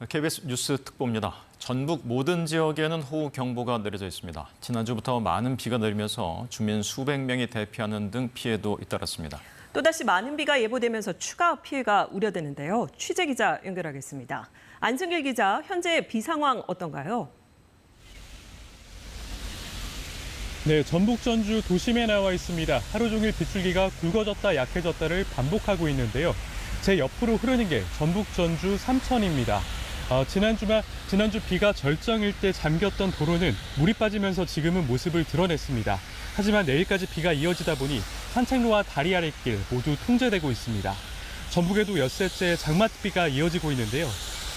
KBS 뉴스 특보입니다. 전북 모든 지역에는 호우경보가 내려져 있습니다. 지난주부터 많은 비가 내리면서 주민 수백 명이 대피하는 등 피해도 잇따랐습니다. 또다시 많은 비가 예보되면서 추가 피해가 우려되는데요. 취재 기자 연결하겠습니다. 안승길 기자, 현재 비 상황 어떤가요? 네, 전북 전주 도심에 나와 있습니다. 하루 종일 빗줄기가 굵어졌다 약해졌다를 반복하고 있는데요. 제 옆으로 흐르는 게 전북 전주 삼천입니다. 지난주 비가 절정일 때 잠겼던 도로는 물이 빠지면서 지금은 모습을 드러냈습니다. 하지만 내일까지 비가 이어지다 보니 산책로와 다리 아랫길 모두 통제되고 있습니다. 전북에도 엿새째 장맛비가 이어지고 있는데요.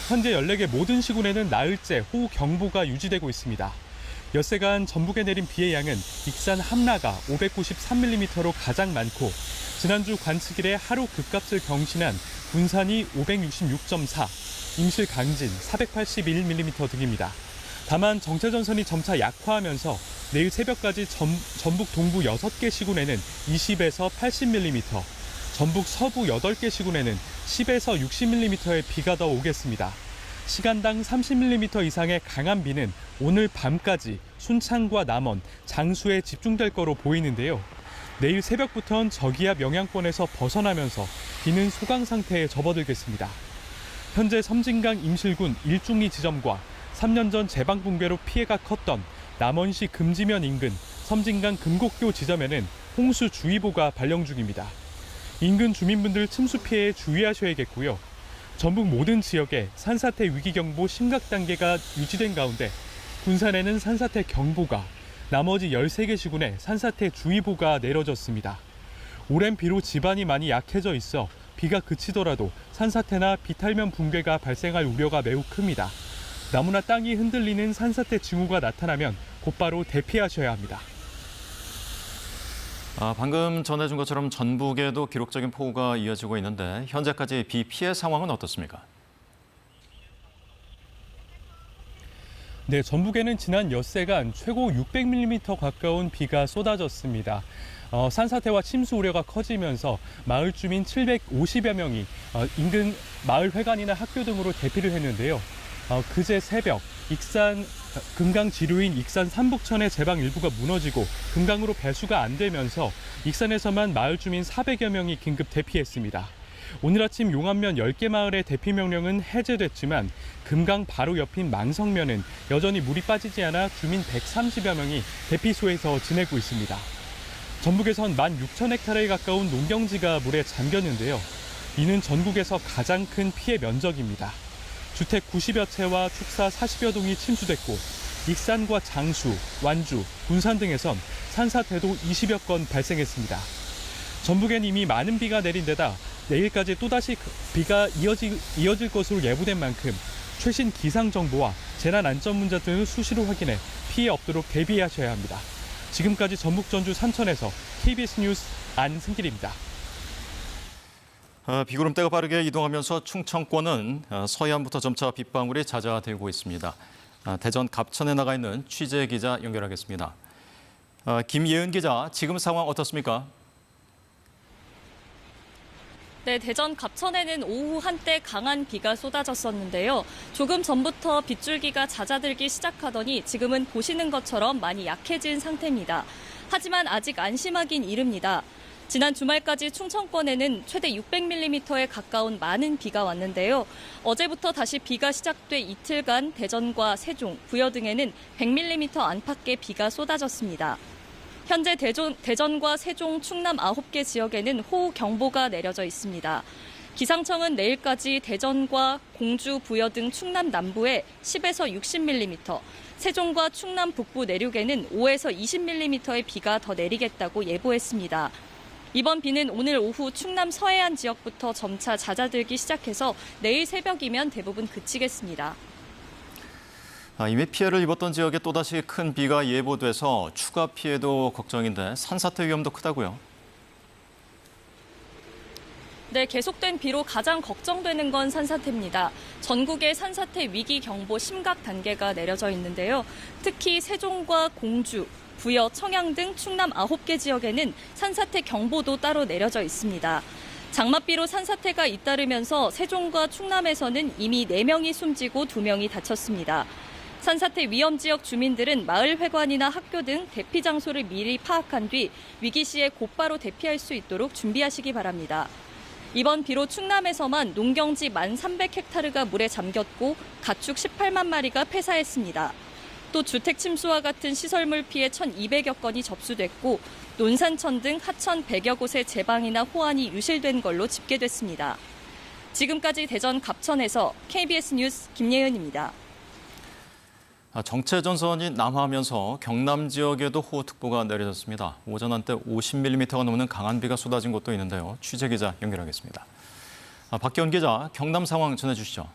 현재 14개 모든 시군에는 나흘째 호우경보가 유지되고 있습니다. 엿새간 전북에 내린 비의 양은 익산 함라가 593mm로 가장 많고 지난주 관측일에 하루 급값을 경신한 군산이 566.4, 임실 강진 481mm 등입니다. 다만 정체전선이 점차 약화하면서 내일 새벽까지 전북 동부 6개 시군에는 20에서 80mm, 전북 서부 8개 시군에는 10에서 60mm의 비가 더 오겠습니다. 시간당 30mm 이상의 강한 비는 오늘 밤까지 순창과 남원, 장수에 집중될 거로 보이는데요. 내일 새벽부터는 저기압 영향권에서 벗어나면서 비는 소강 상태에 접어들겠습니다. 현재 섬진강 임실군 일중리 지점과 3년 전 제방 붕괴로 피해가 컸던 남원시 금지면 인근 섬진강 금곡교 지점에는 홍수주의보가 발령 중입니다. 인근 주민분들 침수 피해에 주의하셔야겠고요. 전북 모든 지역에 산사태 위기경보 심각 단계가 유지된 가운데 군산에는 산사태 경보가, 나머지 13개 시군에 산사태 주의보가 내려졌습니다. 오랜 비로 지반이 많이 약해져 있어 비가 그치더라도 산사태나 비탈면 붕괴가 발생할 우려가 매우 큽니다. 나무나 땅이 흔들리는 산사태 징후가 나타나면 곧바로 대피하셔야 합니다. 방금 전해준 것처럼 전북에도 기록적인 폭우가 이어지고 있는데 현재까지 비 피해 상황은 어떻습니까? 네, 전북에는 지난 엿새간 최고 600mm 가까운 비가 쏟아졌습니다. 산사태와 침수 우려가 커지면서 마을 주민 750여 명이 인근 마을 회관이나 학교 등으로 대피를 했는데요. 그제 새벽 금강 지류인 익산 삼북천의 제방 일부가 무너지고 금강으로 배수가 안 되면서 익산에서만 마을 주민 400여 명이 긴급 대피했습니다. 오늘 아침 용안면 10개 마을의 대피 명령은 해제됐지만 금강 바로 옆인 망성면은 여전히 물이 빠지지 않아 주민 130여 명이 대피소에서 지내고 있습니다. 전북에선 16,000헥타르에 가까운 농경지가 물에 잠겼는데요. 이는 전국에서 가장 큰 피해 면적입니다. 주택 90여 채와 축사 40여 동이 침수됐고 익산과 장수, 완주, 군산 등에선 산사태도 20여 건 발생했습니다. 전북엔 이미 많은 비가 내린 데다 내일까지 또다시 비가 이어질 것으로 예보된 만큼 최신 기상정보와 재난안전문자 등을 수시로 확인해 피해 없도록 대비하셔야 합니다. 지금까지 전북 전주 산천에서 KBS 뉴스 안승길입니다. 비구름대가 빠르게 이동하면서 충청권은 서해안부터 점차 빗방울이 잦아들고 있습니다. 대전 갑천에 나가 있는 취재 기자 연결하겠습니다. 김예은 기자, 지금 상황 어떻습니까? 네, 대전 갑천에는 오후 한때 강한 비가 쏟아졌었는데요. 조금 전부터 빗줄기가 잦아들기 시작하더니 지금은 보시는 것처럼 많이 약해진 상태입니다. 하지만 아직 안심하긴 이릅니다. 지난 주말까지 충청권에는 최대 600mm에 가까운 많은 비가 왔는데요. 어제부터 다시 비가 시작돼 이틀간 대전과 세종, 부여 등에는 100mm 안팎의 비가 쏟아졌습니다. 현재 대전과 세종, 충남 9개 지역에는 호우경보가 내려져 있습니다. 기상청은 내일까지 대전과 공주, 부여 등 충남 남부에 10에서 60mm, 세종과 충남 북부 내륙에는 5에서 20mm의 비가 더 내리겠다고 예보했습니다. 이번 비는 오늘 오후 충남 서해안 지역부터 점차 잦아들기 시작해서 내일 새벽이면 대부분 그치겠습니다. 이미 피해를 입었던 지역에 또다시 큰 비가 예보돼서 추가 피해도 걱정인데 산사태 위험도 크다고요? 네, 계속된 비로 가장 걱정되는 건 산사태입니다. 전국에 산사태 위기 경보 심각 단계가 내려져 있는데요. 특히 세종과 공주, 부여, 청양 등 충남 9개 지역에는 산사태 경보도 따로 내려져 있습니다. 장맛비로 산사태가 잇따르면서 세종과 충남에서는 이미 4명이 숨지고 2명이 다쳤습니다. 산사태 위험 지역 주민들은 마을 회관이나 학교 등 대피 장소를 미리 파악한 뒤 위기 시에 곧바로 대피할 수 있도록 준비하시기 바랍니다. 이번 비로 충남에서만 농경지 1,300헥타르가 물에 잠겼고 가축 18만 마리가 폐사했습니다. 또 주택 침수와 같은 시설물 피해 1,200여 건이 접수됐고 논산천 등 하천 100여 곳의 제방이나 호안이 유실된 걸로 집계됐습니다. 지금까지 대전 갑천에서 KBS 뉴스 김예은입니다. 정체 전선이 남하하면서 경남 지역에도 호우특보가 내려졌습니다. 오전 한때 50mm가 넘는 강한 비가 쏟아진 곳도 있는데요. 취재 기자 연결하겠습니다. 박기원 기자, 경남 상황 전해주시죠.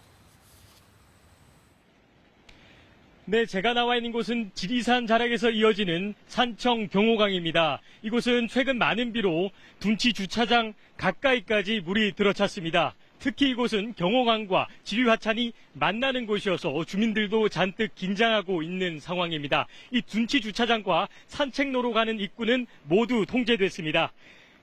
네, 제가 나와 있는 곳은 지리산 자락에서 이어지는 산청 경호강입니다. 이곳은 최근 많은 비로 둔치 주차장 가까이까지 물이 들어찼습니다. 특히 이곳은 경호강과 지류하천이 만나는 곳이어서 주민들도 잔뜩 긴장하고 있는 상황입니다. 이 둔치 주차장과 산책로로 가는 입구는 모두 통제됐습니다.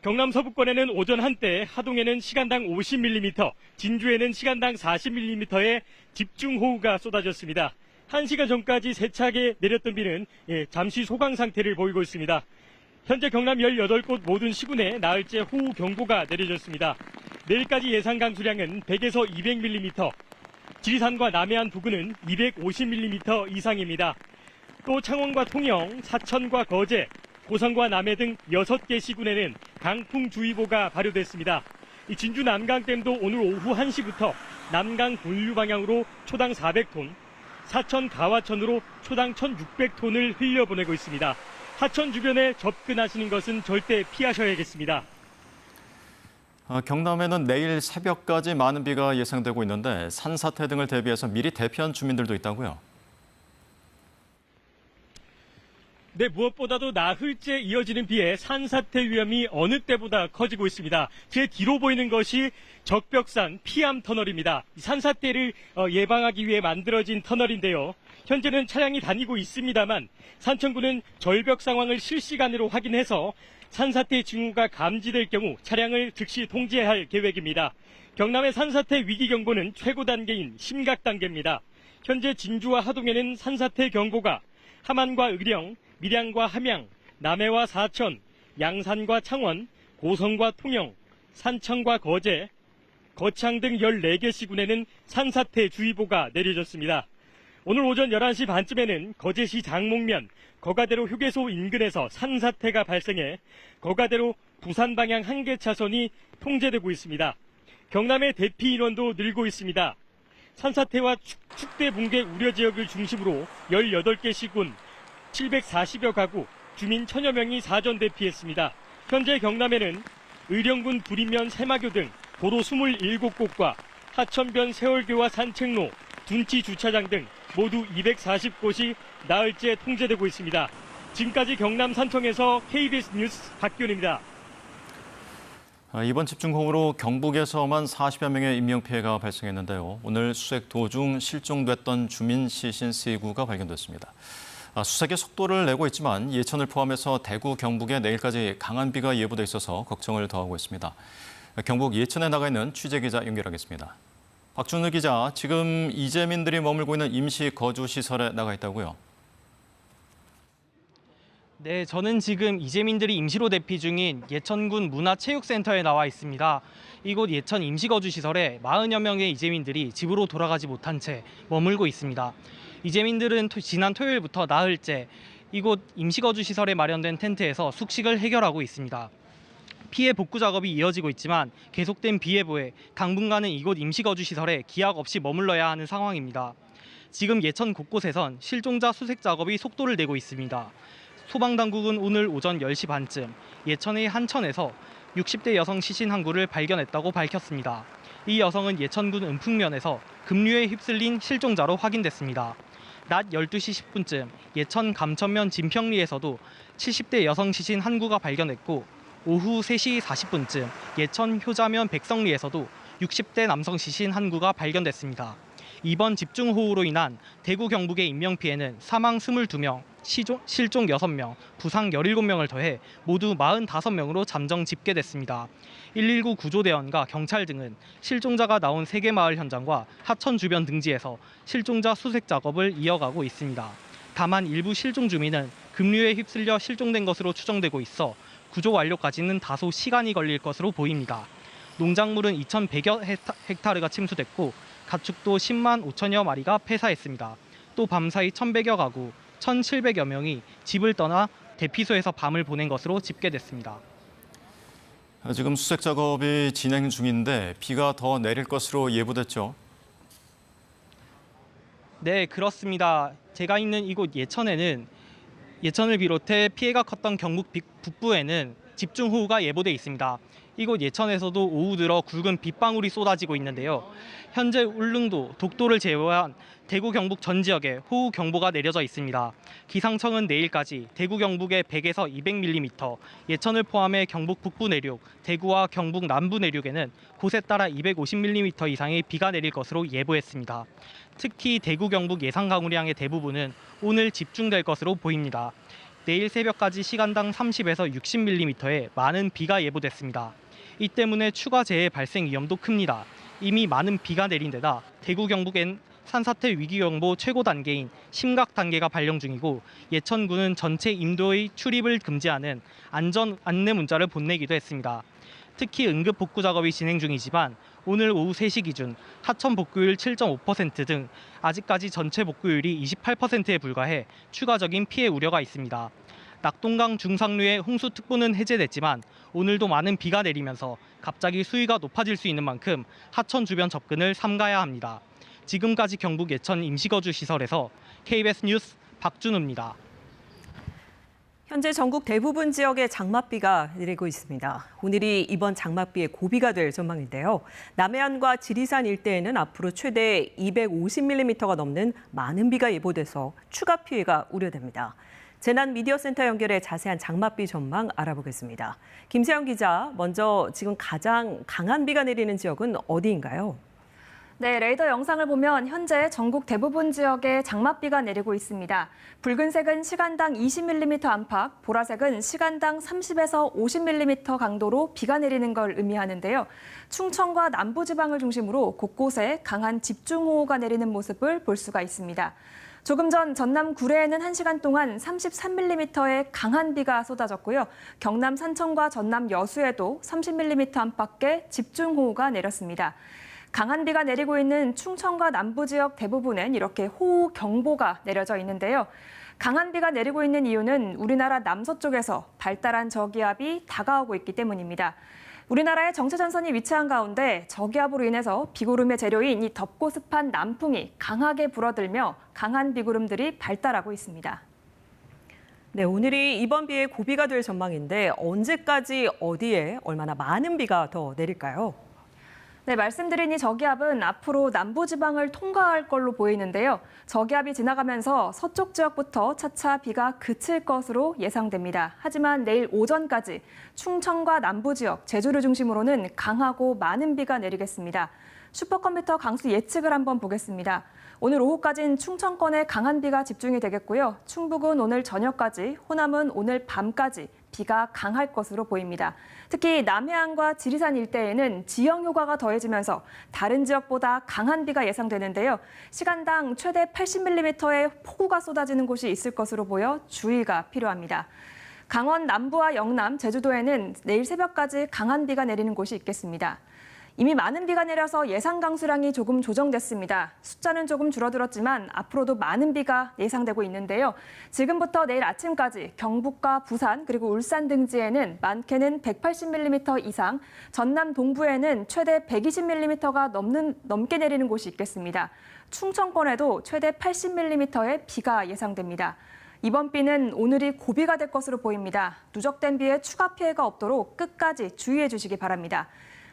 경남 서부권에는 오전 한때 하동에는 시간당 50mm, 진주에는 시간당 40mm의 집중호우가 쏟아졌습니다. 1시간 전까지 세차게 내렸던 비는 잠시 소강 상태를 보이고 있습니다. 현재 경남 18곳 모든 시군에 나흘째 호우 경보가 내려졌습니다. 내일까지 예상 강수량은 100에서 200mm, 지리산과 남해안 부근은 250mm 이상입니다. 또 창원과 통영, 사천과 거제, 고성과 남해 등 6개 시군에는 강풍주의보가 발효됐습니다. 이 진주 남강댐도 오늘 오후 1시부터 남강 본류 방향으로 초당 400톤, 사천 가화천으로 초당 1,600톤을 흘려보내고 있습니다. 하천 주변에 접근하시는 것은 절대 피하셔야겠습니다. 경남에는 내일 새벽까지 많은 비가 예상되고 있는데 산사태 등을 대비해서 미리 대피한 주민들도 있다고요? 네, 무엇보다도 나흘째 이어지는 비에 산사태 위험이 어느 때보다 커지고 있습니다. 제 뒤로 보이는 것이 적벽산 피암 터널입니다. 산사태를 예방하기 위해 만들어진 터널인데요. 현재는 차량이 다니고 있습니다만 산청구는 절벽 상황을 실시간으로 확인해서 산사태 징후가 감지될 경우 차량을 즉시 통제할 계획입니다. 경남의 산사태 위기경보는 최고 단계인 심각 단계입니다. 현재 진주와 하동에는 산사태 경보가, 함안과 의령, 밀양과 함양, 남해와 사천, 양산과 창원, 고성과 통영, 산청과 거제, 거창 등 14개 시군에는 산사태 주의보가 내려졌습니다. 오늘 오전 11시 반쯤에는 거제시 장목면, 거가대로 휴게소 인근에서 산사태가 발생해 거가대로 부산 방향 한 개 차선이 통제되고 있습니다. 경남의 대피 인원도 늘고 있습니다. 산사태와 축대 붕괴 우려 지역을 중심으로 18개 시군, 740여 가구, 주민 1,000여 명이 사전 대피했습니다. 현재 경남에는 의령군 부리면 새마교 등 도로 27곳과 하천변 세월교와 산책로, 둔치 주차장 등 모두 240곳이 나흘째 통제되고 있습니다. 지금까지 경남 산청에서 KBS 뉴스 박기훈입니다. 이번 집중호우로 경북에서만 40여 명의 인명피해가 발생했는데요. 오늘 수색 도중 실종됐던 주민 시신 3구가 발견됐습니다. 수색의 속도를 내고 있지만 예천을 포함해서 대구, 경북에 내일까지 강한 비가 예보돼 있어서 걱정을 더하고 있습니다. 경북 예천에 나가 있는 취재기자 연결하겠습니다. 박준우 기자, 지금 이재민들이 머물고 있는 임시 거주시설에 나가 있다고요? 네, 저는 지금 이재민들이 임시로 대피 중인 예천군 문화체육센터에 나와 있습니다. 이곳 예천 임시거주시설에 40여 명의 이재민들이 집으로 돌아가지 못한 채 머물고 있습니다. 이재민들은 지난 토요일부터 나흘째 이곳 임시거주시설에 마련된 텐트에서 숙식을 해결하고 있습니다. 피해 복구 작업이 이어지고 있지만 계속된 비 예보에 당분간은 이곳 임시거주시설에 기약 없이 머물러야 하는 상황입니다. 지금 예천 곳곳에선 실종자 수색 작업이 속도를 내고 있습니다. 소방당국은 오늘 오전 10시 반쯤 예천의 한천에서 60대 여성 시신 한 구를 발견했다고 밝혔습니다. 이 여성은 예천군 은풍면에서 급류에 휩쓸린 실종자로 확인됐습니다. 낮 12시 10분쯤 예천 감천면 진평리에서도 70대 여성 시신 한 구가 발견됐고 오후 3시 40분쯤 예천 효자면 백성리에서도 60대 남성 시신 한 구가 발견됐습니다. 이번 집중호우로 인한 대구 경북의 인명피해는 사망 22명, 실종 6명, 부상 17명을 더해 모두 45명으로 잠정 집계됐습니다. 119 구조대원과 경찰 등은 실종자가 나온 3개 마을 현장과 하천 주변 등지에서 실종자 수색 작업을 이어가고 있습니다. 다만 일부 실종 주민은 급류에 휩쓸려 실종된 것으로 추정되고 있어 구조 완료까지는 다소 시간이 걸릴 것으로 보입니다. 농작물은 2,100여 헥타르가 침수됐고 가축도 10만 5천여 마리가 폐사했습니다. 또 밤사이 1,100여 가구, 1,700여 명이 집을 떠나 대피소에서 밤을 보낸 것으로 집계됐습니다. 지금 수색 작업이 진행 중인데 비가 더 내릴 것으로 예보됐죠. 네, 그렇습니다. 제가 있는 이곳 예천에는 예천을 비롯해 피해가 컸던 경북 북부에는 집중호우가 예보돼 있습니다. 이곳 예천에서도 오후 들어 굵은 빗방울이 쏟아지고 있는데요. 현재 울릉도, 독도를 제외한 대구 경북 전 지역에 호우 경보가 내려져 있습니다. 기상청은 내일까지 대구 경북에 100에서 200mm, 예천을 포함해 경북 북부 내륙, 대구와 경북 남부 내륙에는 곳에 따라 250mm 이상의 비가 내릴 것으로 예보했습니다. 특히 대구 경북 예상 강우량의 대부분은 오늘 집중될 것으로 보입니다. 내일 새벽까지 시간당 30에서 60mm의 많은 비가 예보됐습니다. 이 때문에 추가 재해 발생 위험도 큽니다. 이미 많은 비가 내린 데다 대구 경북엔 산사태 위기경보 최고 단계인 심각 단계가 발령 중이고 예천군은 전체 임도의 출입을 금지하는 안전 안내 문자를 보내기도 했습니다. 특히 응급 복구 작업이 진행 중이지만 오늘 오후 3시 기준 하천 복구율 7.5% 등 아직까지 전체 복구율이 28%에 불과해 추가적인 피해 우려가 있습니다. 낙동강 중상류의 홍수특보는 해제됐지만 오늘도 많은 비가 내리면서 갑자기 수위가 높아질 수 있는 만큼 하천 주변 접근을 삼가야 합니다. 지금까지 경북 예천 임시거주 시설에서 KBS 뉴스 박준우입니다. 현재 전국 대부분 지역에 장맛비가 내리고 있습니다. 오늘이 이번 장맛비의 고비가 될 전망인데요. 남해안과 지리산 일대에는 앞으로 최대 250mm가 넘는 많은 비가 예보돼서 추가 피해가 우려됩니다. 재난미디어센터 연결해 자세한 장맛비 전망 알아보겠습니다. 김세영 기자, 먼저 지금 가장 강한 비가 내리는 지역은 어디인가요? 네, 레이더 영상을 보면 현재 전국 대부분 지역에 장맛비가 내리고 있습니다. 붉은색은 시간당 20mm 안팎, 보라색은 시간당 30에서 50mm 강도로 비가 내리는 걸 의미하는데요. 충청과 남부지방을 중심으로 곳곳에 강한 집중호우가 내리는 모습을 볼 수가 있습니다. 조금 전 전남 구례에는 1시간 동안 33mm의 강한 비가 쏟아졌고요. 경남 산청과 전남 여수에도 30mm 안팎의 집중호우가 내렸습니다. 강한 비가 내리고 있는 충청과 남부 지역 대부분엔 이렇게 호우 경보가 내려져 있는데요. 강한 비가 내리고 있는 이유는 우리나라 남서쪽에서 발달한 저기압이 다가오고 있기 때문입니다. 우리나라의 정체전선이 위치한 가운데 저기압으로 인해서 비구름의 재료인 이 덥고 습한 남풍이 강하게 불어들며 강한 비구름들이 발달하고 있습니다. 네, 오늘이 이번 비의 고비가 될 전망인데 언제까지 어디에 얼마나 많은 비가 더 내릴까요? 네, 말씀드린 이 저기압은 앞으로 남부지방을 통과할 걸로 보이는데요. 저기압이 지나가면서 서쪽 지역부터 차차 비가 그칠 것으로 예상됩니다. 하지만 내일 오전까지 충청과 남부 지역, 제주를 중심으로는 강하고 많은 비가 내리겠습니다. 슈퍼컴퓨터 강수 예측을 한번 보겠습니다. 오늘 오후까지는 충청권에 강한 비가 집중이 되겠고요. 충북은 오늘 저녁까지, 호남은 오늘 밤까지 비가 강할 것으로 보입니다. 특히 남해안과 지리산 일대에는 지형 효과가 더해지면서 다른 지역보다 강한 비가 예상되는데요. 시간당 최대 80mm의 폭우가 쏟아지는 곳이 있을 것으로 보여 주의가 필요합니다. 강원 남부와 영남, 제주도에는 내일 새벽까지 강한 비가 내리는 곳이 있겠습니다. 이미 많은 비가 내려서 예상 강수량이 조금 조정됐습니다. 숫자는 조금 줄어들었지만 앞으로도 많은 비가 예상되고 있는데요. 지금부터 내일 아침까지 경북과 부산 그리고 울산 등지에는 많게는 180mm 이상, 전남 동부에는 최대 120mm가 넘게 내리는 곳이 있겠습니다. 충청권에도 최대 80mm의 비가 예상됩니다. 이번 비는 오늘이 고비가 될 것으로 보입니다. 누적된 비에 추가 피해가 없도록 끝까지 주의해 주시기 바랍니다.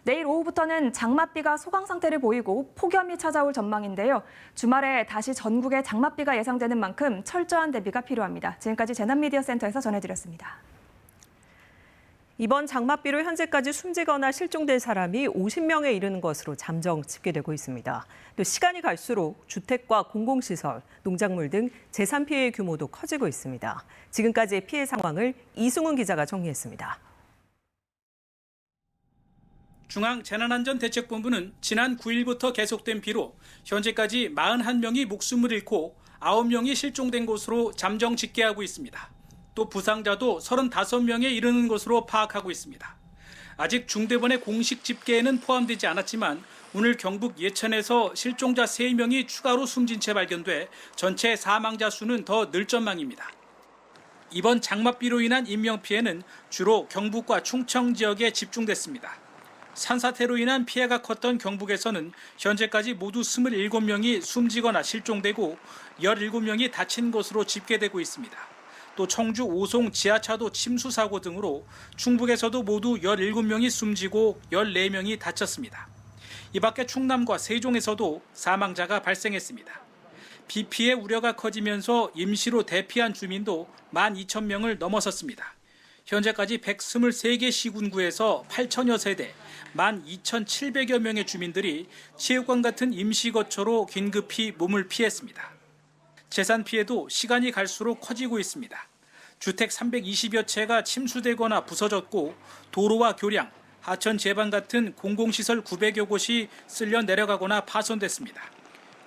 내일 오후부터는 장맛비가 소강 상태를 보이고 폭염이 찾아올 전망인데요. 주말에 다시 전국에 장맛비가 예상되는 만큼 철저한 대비가 필요합니다. 지금까지 재난미디어센터에서 전해드렸습니다. 이번 장맛비로 현재까지 숨지거나 실종된 사람이 50명에 이르는 것으로 잠정 집계되고 있습니다. 또 시간이 갈수록 주택과 공공시설, 농작물 등 재산 피해의 규모도 커지고 있습니다. 지금까지의 피해 상황을 이승훈 기자가 정리했습니다. 중앙재난안전대책본부는 지난 9일부터 계속된 비로 현재까지 41명이 목숨을 잃고 9명이 실종된 것으로 잠정 집계하고 있습니다. 또 부상자도 35명에 이르는 것으로 파악하고 있습니다. 아직 중대본의 공식 집계에는 포함되지 않았지만 오늘 경북 예천에서 실종자 3명이 추가로 숨진 채 발견돼 전체 사망자 수는 더 늘 전망입니다. 이번 장맛비로 인한 인명피해는 주로 경북과 충청 지역에 집중됐습니다. 산사태로 인한 피해가 컸던 경북에서는 현재까지 모두 27명이 숨지거나 실종되고 17명이 다친 것으로 집계되고 있습니다. 또 청주 오송 지하차도 침수 사고 등으로 충북에서도 모두 17명이 숨지고 14명이 다쳤습니다. 이 밖에 충남과 세종에서도 사망자가 발생했습니다. 비 피해 우려가 커지면서 임시로 대피한 주민도 12,000명을 넘어섰습니다. 현재까지 123개 시군구에서 8천여 세대, 12,700여 명의 주민들이 체육관 같은 임시거처로 긴급히 몸을 피했습니다. 재산 피해도 시간이 갈수록 커지고 있습니다. 주택 320여 채가 침수되거나 부서졌고 도로와 교량, 하천 제방 같은 공공시설 900여 곳이 쓸려 내려가거나 파손됐습니다.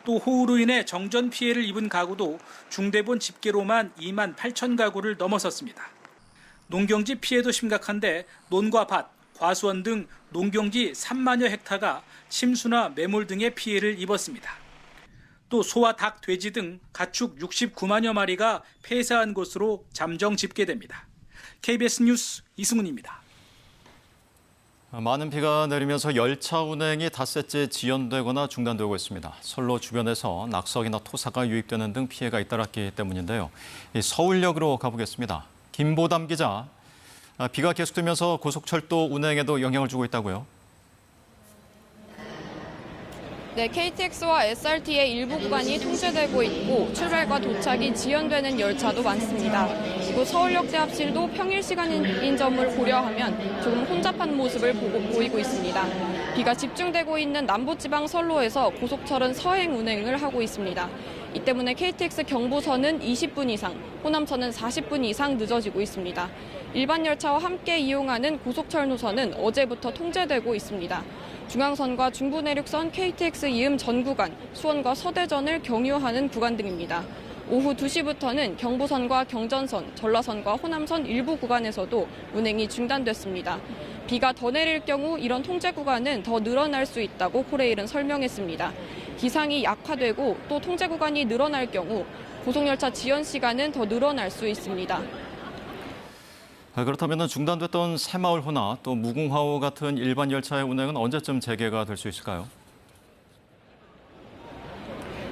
또 호우로 인해 정전 피해를 입은 가구도 중대본 집계로만 2만 8천 가구를 넘어섰습니다. 농경지 피해도 심각한데 논과 밭, 과수원 등 농경지 3만여 헥타가 침수나 매몰 등의 피해를 입었습니다. 또 소와 닭, 돼지 등 가축 69만여 마리가 폐사한 것으로 잠정 집계됩니다. KBS 뉴스 이승훈입니다. 많은 비가 내리면서 열차 운행이 닷새째 지연되거나 중단되고 있습니다. 선로 주변에서 낙석이나 토사가 유입되는 등 피해가 잇따랐기 때문인데요. 서울역으로 가보겠습니다. 김보담 기자, 비가 계속되면서 고속철도 운행에도 영향을 주고 있다고요? 네, KTX와 SRT의 일부 구간이 통제되고 있고 출발과 도착이 지연되는 열차도 많습니다. 그리고 서울역대 합실도 평일 시간인 점을 고려하면 조금 혼잡한 모습을 보이고 있습니다. 비가 집중되고 있는 남부지방 선로에서 고속철은 서행 운행을 하고 있습니다. 이 때문에 KTX 경부선은 20분 이상, 호남선은 40분 이상 늦어지고 있습니다. 일반 열차와 함께 이용하는 고속철 노선은 어제부터 통제되고 있습니다. 중앙선과 중부내륙선 KTX 이음 전 구간, 수원과 서대전을 경유하는 구간 등입니다. 오후 2시부터는 경부선과 경전선, 전라선과 호남선 일부 구간에서도 운행이 중단됐습니다. 비가 더 내릴 경우 이런 통제 구간은 더 늘어날 수 있다고 코레일은 설명했습니다. 기상이 약화되고 또 통제 구간이 늘어날 경우 고속열차 지연 시간은 더 늘어날 수 있습니다. 그렇다면 중단됐던 새마을호나 또 무궁화호 같은 일반 열차의 운행은 언제쯤 재개가 될 수 있을까요?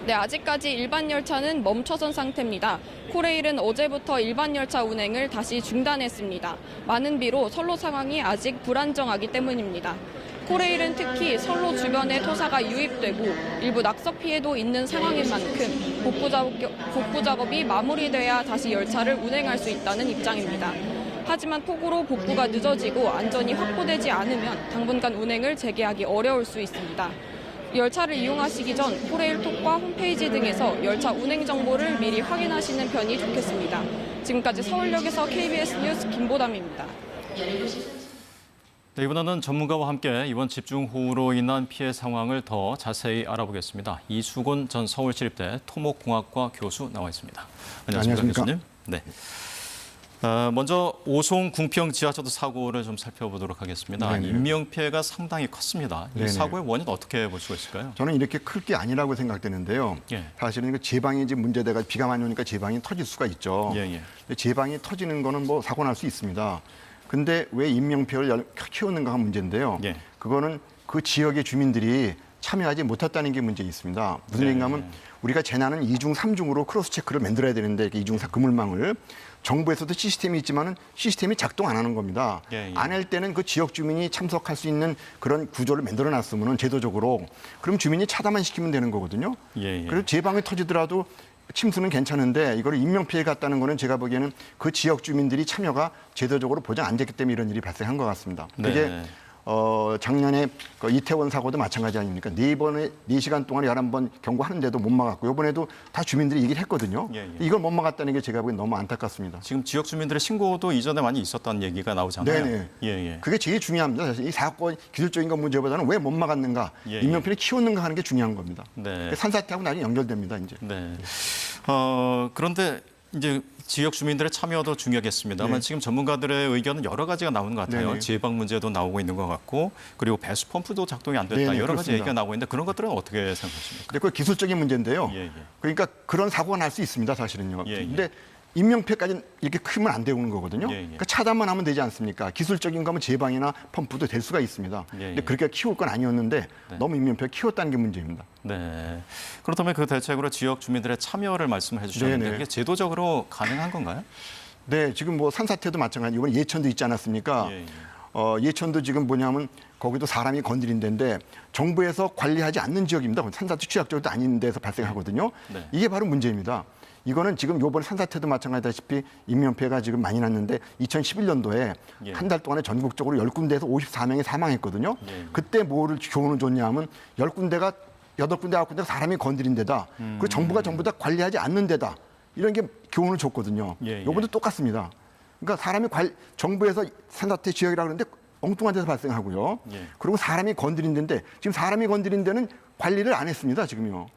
네, 아직까지 일반 열차는 멈춰선 상태입니다. 코레일은 어제부터 일반 열차 운행을 다시 중단했습니다. 많은 비로 선로 상황이 아직 불안정하기 때문입니다. 코레일은 특히 선로 주변에 토사가 유입되고 일부 낙석 피해도 있는 상황인 만큼 복구 작업이 마무리돼야 다시 열차를 운행할 수 있다는 입장입니다. 하지만 폭우로 복구가 늦어지고 안전이 확보되지 않으면 당분간 운행을 재개하기 어려울 수 있습니다. 열차를 이용하시기 전 코레일 톡과 홈페이지 등에서 열차 운행 정보를 미리 확인하시는 편이 좋겠습니다. 지금까지 서울역에서 KBS 뉴스 김보담입니다. 네, 이번에는 전문가와 함께 이번 집중호우로 인한 피해 상황을 더 자세히 알아보겠습니다. 이수곤 전 서울시립대 토목공학과 교수 나와 있습니다. 안녕하십니까, 교수님. 네. 먼저 오송 궁평 지하차도 사고를 좀 살펴보도록 하겠습니다. 네네. 인명피해가 상당히 컸습니다. 이 사고의 원인 어떻게 볼 수가 있을까요? 저는 이렇게 클 게 아니라고 생각되는데요. 예. 사실은 그 제방이 이제 문제돼가 비가 많이 오니까 제방이 터질 수가 있죠. 예. 근데 제방이 터지는 거는 뭐 사고 날 수 있습니다. 근데 왜 인명피해를 키웠는가가 문제인데요. 예. 그거는 그 지역의 주민들이 참여하지 못했다는 게 문제 있습니다. 무슨 얘기인가 하면 우리가 재난은 2중, 3중으로 크로스 체크를 만들어야 되는데 2중 그물망을 정부에서도 시스템이 있지만은 시스템이 작동 안 하는 겁니다. 안 할 때는 그 지역 주민이 참석할 수 있는 그런 구조를 만들어 놨으면은 제도적으로 그럼 주민이 차단만 시키면 되는 거거든요. 그래서 제방이 터지더라도 침수는 괜찮은데 이거를 인명피해 갔다는 거는 제가 보기에는 그 지역 주민들이 참여가 제도적으로 보장 안 됐기 때문에 이런 일이 발생한 것 같습니다. 그게 작년에 그 이태원 사고도 마찬가지 아닙니까? 4시간 동안 11번 경고하는데도 못 막았고 이번에도 다 주민들이 얘기를 했거든요. 이걸 못 막았다는 게 제가 보기엔 너무 안타깝습니다. 지금 지역 주민들의 신고도 이전에 많이 있었다는 얘기가 나오잖아요. 네네. 그게 제일 중요합니다. 사실 이 사건 기술적인 것 문제보다는 왜 못 막았는가, 인명피해를 키웠는가 하는 게 중요한 겁니다. 네. 산사태하고 나중에 연결됩니다. 이제. 네. 그런데 이제 지역 주민들의 참여도 중요하겠습니다만 지금 전문가들의 의견은 여러 가지가 나오는 것 같아요. 지해방 문제도 나오고 있는 것 같고 그리고 배수 펌프도 작동이 안 됐다. 여러 가지 얘기가 나오고 있는데 그런 것들은 어떻게 생각하십니까? 그 기술적인 문제인데요. 그러니까 그런 사고가 날 수 있습니다. 사실은요. 근데 인명피해까지는 이렇게 크면 안 되는 거거든요. 그러니까 차단만 하면 되지 않습니까? 기술적인 거면 제방이나 펌프도 될 수가 있습니다. 근데 그렇게 키울 건 아니었는데 너무 인명피해 키웠다는 게 문제입니다. 네. 그렇다면 그 대책으로 지역 주민들의 참여를 말씀해 주셨는데 그게 제도적으로 가능한 건가요? 네, 지금 뭐 산사태도 마찬가지. 이번 예천도 있지 않았습니까? 예천도 지금 뭐냐면 거기도 사람이 건드린 데인데 정부에서 관리하지 않는 지역입니다. 산사태 취약지역도 아닌 데서 발생하거든요. 이게 바로 문제입니다. 이거는 지금 요번 산사태도 마찬가지다시피 인명피해가 지금 많이 났는데 2011년도에 한 달 동안에 전국적으로 10군데에서 54명이 사망했거든요. 그때 뭐를 교훈을 줬냐면 10군데가 8군데, 9군데가 사람이 건드린 데다. 그리고 정부가 전부 다 관리하지 않는 데다. 이런 게 교훈을 줬거든요. 요번도 똑같습니다. 그러니까 사람이 정부에서 산사태 지역이라고 그러는데 엉뚱한 데서 발생하고요. 그리고 사람이 건드린 데인데 지금 사람이 건드린 데는 관리를 안 했습니다. 지금요.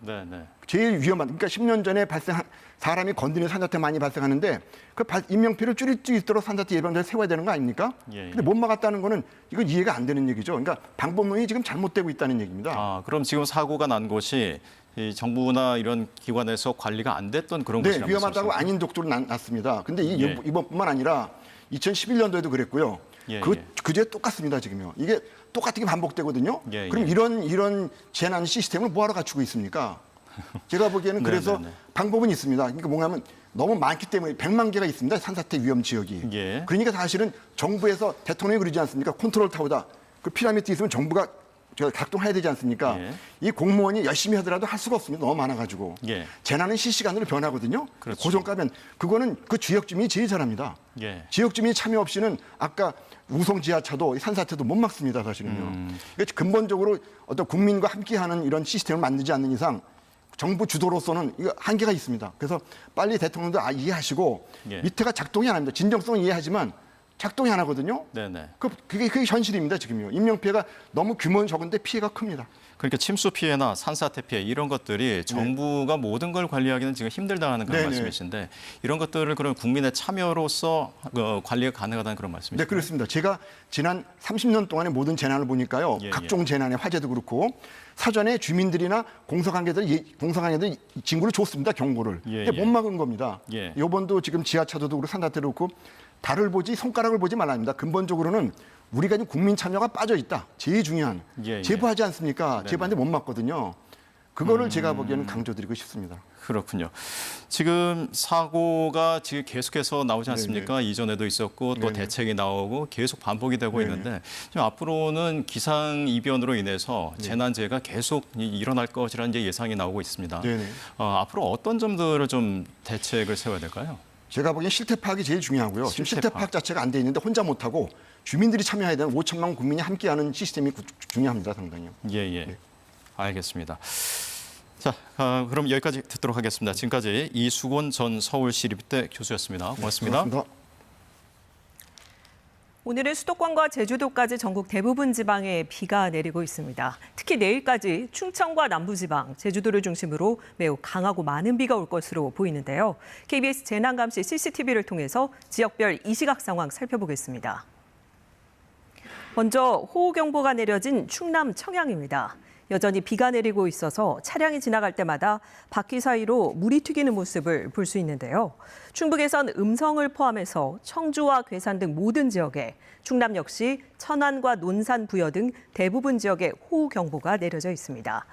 제일 위험한, 그러니까 10년 전에 발생한 사람이 건드리는 산사태 많이 발생하는데 그 인명피해를 줄일 수 있도록 산사태 예방제를 세워야 되는 거 아닙니까? 근데 못 막았다는 거는 이건 이해가 안 되는 얘기죠. 그러니까 방법론이 지금 잘못되고 있다는 얘기입니다. 그럼 지금 사고가 난 곳이 이 정부나 이런 기관에서 관리가 안 됐던 그런 곳이라고 네, 위험하다고 아닌 독도로 났습니다. 근데 이번뿐만 아니라 2011년도에도 그랬고요. 그제 똑같습니다, 지금요. 이게 똑같은 게 반복되거든요. 그럼 이런 재난 시스템을 뭐하러 갖추고 있습니까? 제가 보기에는 그래서 방법은 있습니다. 그러니까 뭐냐면 너무 많기 때문에 100만 개가 있습니다. 산사태 위험 지역이. 그러니까 사실은 정부에서 대통령이 그러지 않습니까? 컨트롤 타워다. 그 피라미드 있으면 정부가 작동해야 되지 않습니까? 이 공무원이 열심히 하더라도 할 수가 없습니다. 너무 많아가지고. 재난은 실시간으로 변하거든요. 고정가면 그거는 그 지역 주민이 제일 잘합니다. 지역 주민이 참여 없이는 아까 우성 지하차도 산사태도 못 막습니다. 사실은요. 그러니까 근본적으로 어떤 국민과 함께하는 이런 시스템을 만들지 않는 이상 정부 주도로서는 이거 한계가 있습니다. 그래서 빨리 대통령도 이해하시고 밑에가 작동이 안 합니다. 진정성은 이해하지만 작동이 안 하거든요. 그게 현실입니다. 지금요. 인명피해가 너무 규모는 적은데 피해가 큽니다. 그러니까 침수 피해나 산사태 피해 이런 것들이 정부가 모든 걸 관리하기는 지금 힘들다는 그런 말씀이신데 이런 것들을 그럼 국민의 참여로서 관리가 가능하다는 그런 말씀이시죠? 네, 그렇습니다. 제가 지난 30년 동안의 모든 재난을 보니까요. 각종 재난의 화재도 그렇고 사전에 주민들이나 공사관계들이 징구를 줬습니다. 경고를. 못 막은 겁니다. 이번도 지금 지하차도도 그렇고 산사태도 그렇고 달을 보지 손가락을 보지 말랍니다. 근본적으로는 우리가 지금 국민 참여가 빠져 있다. 제일 중요한. 제보하지 않습니까? 제보하는데 못 막거든요. 그거를 제가 보기에는 강조드리고 싶습니다. 그렇군요. 지금 사고가 지금 계속해서 나오지 않습니까? 이전에도 있었고 또 대책이 나오고 계속 반복이 되고 있는데 지금 앞으로는 기상 이변으로 인해서 재난재해가 계속 일어날 것이라는 예상이 나오고 있습니다. 앞으로 어떤 점들을 좀 대책을 세워야 될까요? 제가 보기엔 실태 파악이 제일 중요하고요. 지금 실태 파악 자체가 안 돼 있는데 혼자 못하고 주민들이 참여해야 되는 5천만 국민이 함께하는 시스템이 중요합니다. 상당히요. 알겠습니다. 자, 그럼 여기까지 듣도록 하겠습니다. 지금까지 이수곤 전 서울시립대 교수였습니다. 고맙습니다. 고맙습니다. 오늘은 수도권과 제주도까지 전국 대부분 지방에 비가 내리고 있습니다. 특히 내일까지 충청과 남부지방, 제주도를 중심으로 매우 강하고 많은 비가 올 것으로 보이는데요. KBS 재난감시 CCTV를 통해서 지역별 이 시각 상황 살펴보겠습니다. 먼저 호우경보가 내려진 충남 청양입니다. 여전히 비가 내리고 있어서 차량이 지나갈 때마다 바퀴 사이로 물이 튀기는 모습을 볼 수 있는데요. 충북에선 음성을 포함해서 청주와 괴산 등 모든 지역에, 충남 역시 천안과 논산, 부여 등 대부분 지역에 호우경보가 내려져 있습니다.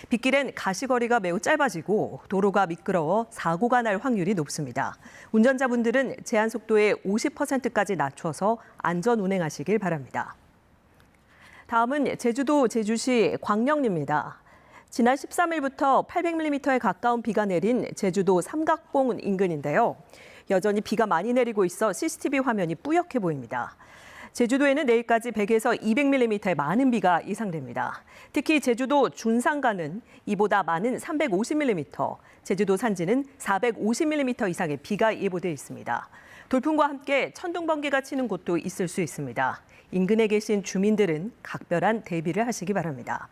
빗길엔 가시거리가 매우 짧아지고 도로가 미끄러워 사고가 날 확률이 높습니다. 운전자분들은 제한 속도의 50%까지 낮춰서 안전 운행하시길 바랍니다. 다음은 제주도 제주시 광령리입니다. 지난 13일부터 800mm에 가까운 비가 내린 제주도 삼각봉 인근인데요. 여전히 비가 많이 내리고 있어 CCTV 화면이 뿌옇게 보입니다. 제주도에는 내일까지 100에서 200mm의 많은 비가 예상됩니다. 특히 제주도 준상가는 이보다 많은 350mm, 제주도 산지는 450mm 이상의 비가 예보돼 있습니다. 돌풍과 함께 천둥, 번개가 치는 곳도 있을 수 있습니다. 인근에 계신 주민들은 각별한 대비를 하시기 바랍니다.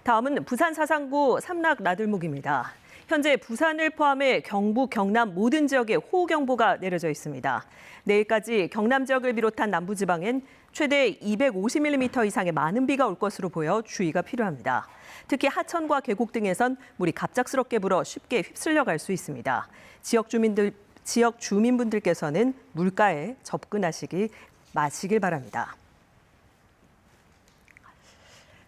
다음은 부산 사상구 삼락 나들목입니다. 현재 부산을 포함해 경북, 경남 모든 지역에 호우경보가 내려져 있습니다. 내일까지 경남 지역을 비롯한 남부지방엔 최대 250mm 이상의 많은 비가 올 것으로 보여 주의가 필요합니다. 특히 하천과 계곡 등에선 물이 갑작스럽게 불어 쉽게 휩쓸려 갈 수 있습니다. 지역 주민분들께서는 물가에 접근하시기 마시길 바랍니다.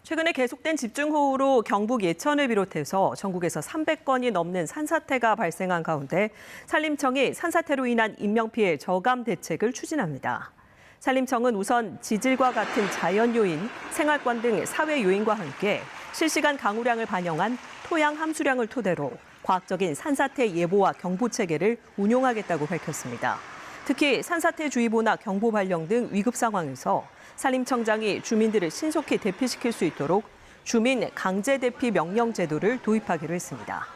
최근에 계속된 집중호우로 경북 예천을 비롯해서 전국에서 300건이 넘는 산사태가 발생한 가운데 산림청이 산사태로 인한 인명피해 저감 대책을 추진합니다. 산림청은 우선 지질과 같은 자연 요인, 생활권 등 사회 요인과 함께 실시간 강우량을 반영한 토양 함수량을 토대로 과학적인 산사태 예보와 경보 체계를 운용하겠다고 밝혔습니다. 특히 산사태주의보나 경보 발령 등 위급 상황에서 산림청장이 주민들을 신속히 대피시킬 수 있도록 주민 강제 대피 명령 제도를 도입하기로 했습니다.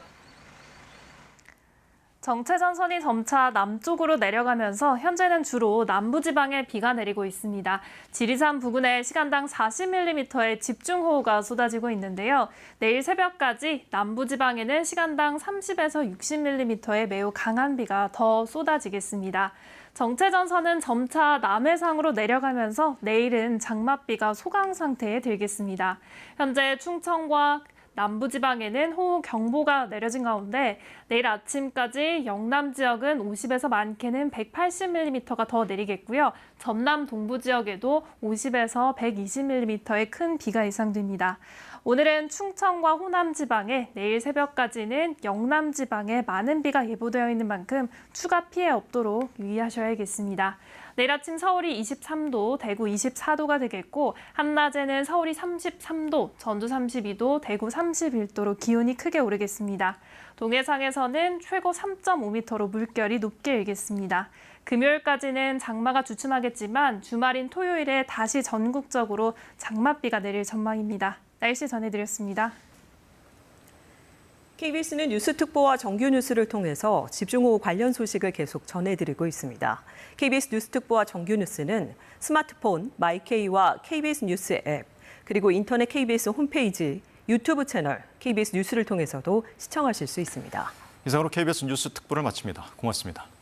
정체전선이 점차 남쪽으로 내려가면서 현재는 주로 남부지방에 비가 내리고 있습니다. 지리산 부근에 시간당 40mm의 집중호우가 쏟아지고 있는데요. 내일 새벽까지 남부지방에는 시간당 30에서 60mm의 매우 강한 비가 더 쏟아지겠습니다. 정체전선은 점차 남해상으로 내려가면서 내일은 장맛비가 소강 상태에 들겠습니다. 현재 충청과 남부지방에는 호우경보가 내려진 가운데 내일 아침까지 영남 지역은 50에서 많게는 180mm가 더 내리겠고요. 전남 동부 지역에도 50에서 120mm의 큰 비가 예상됩니다. 오늘은 충청과 호남 지방에 내일 새벽까지는 영남 지방에 많은 비가 예보되어 있는 만큼 추가 피해 없도록 유의하셔야겠습니다. 내일 아침 서울이 23도, 대구 24도가 되겠고 한낮에는 서울이 33도, 전주 32도, 대구 31도로 기온이 크게 오르겠습니다. 동해상에서는 최고 3.5m로 물결이 높게 일겠습니다. 금요일까지는 장마가 주춤하겠지만 주말인 토요일에 다시 전국적으로 장맛비가 내릴 전망입니다. 날씨 전해드렸습니다. KBS는 뉴스특보와 정규 뉴스를 통해서 집중호우 관련 소식을 계속 전해드리고 있습니다. KBS 뉴스특보와 정규 뉴스는 스마트폰, 마이케이와 KBS 뉴스 앱, 그리고 인터넷 KBS 홈페이지, 유튜브 채널, KBS 뉴스를 통해서도 시청하실 수 있습니다. 이상으로 KBS 뉴스특보를 마칩니다. 고맙습니다.